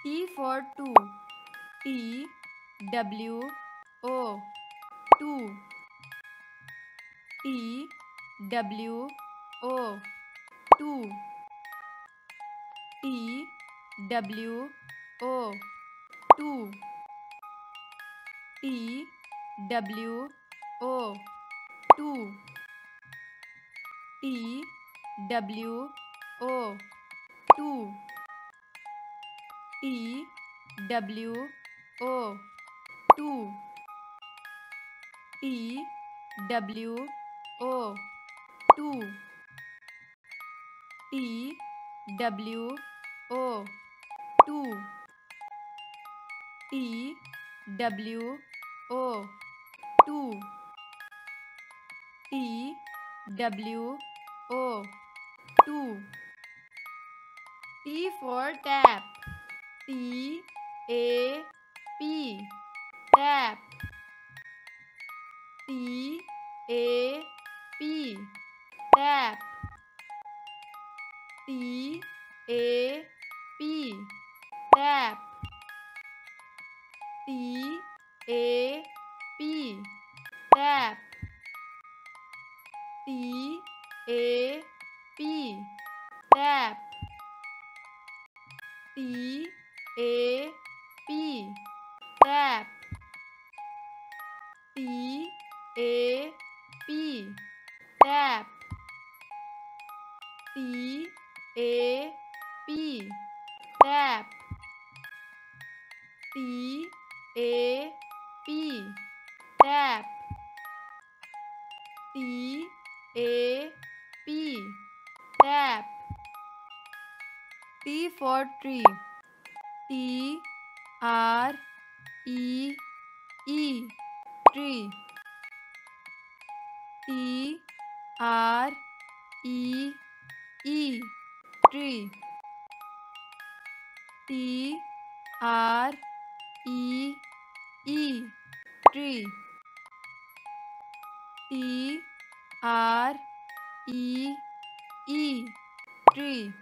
T for two. T W O. Two. T W O. Two. T W O. Two. T W O. Two. T W O. Two. T W O. Two. T W O. Two. T W O. Two. T W O. Two. T W O. Two. T for tap. T A P. Tap. T A P. Tap. T A P. Tap. T A P. Tap. T A P. Tap. T A P. Tap. T A P. Tap. T A P. Tap. T A P. Tap. T A P. Tap. T for tree. T R E E. Tree. T R E E. Tree. T R E E. Tree. T R E E. Tree.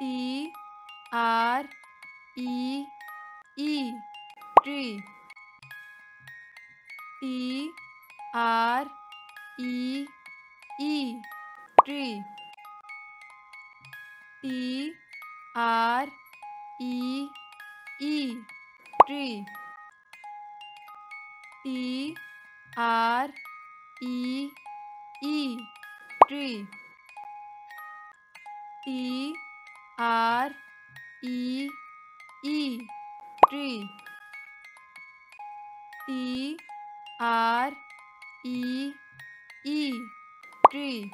T R E E. Tree. T R E E. Tree. T R E E. Tree. T R E E. Tree. T R E E. Tree. T R E E. Tree.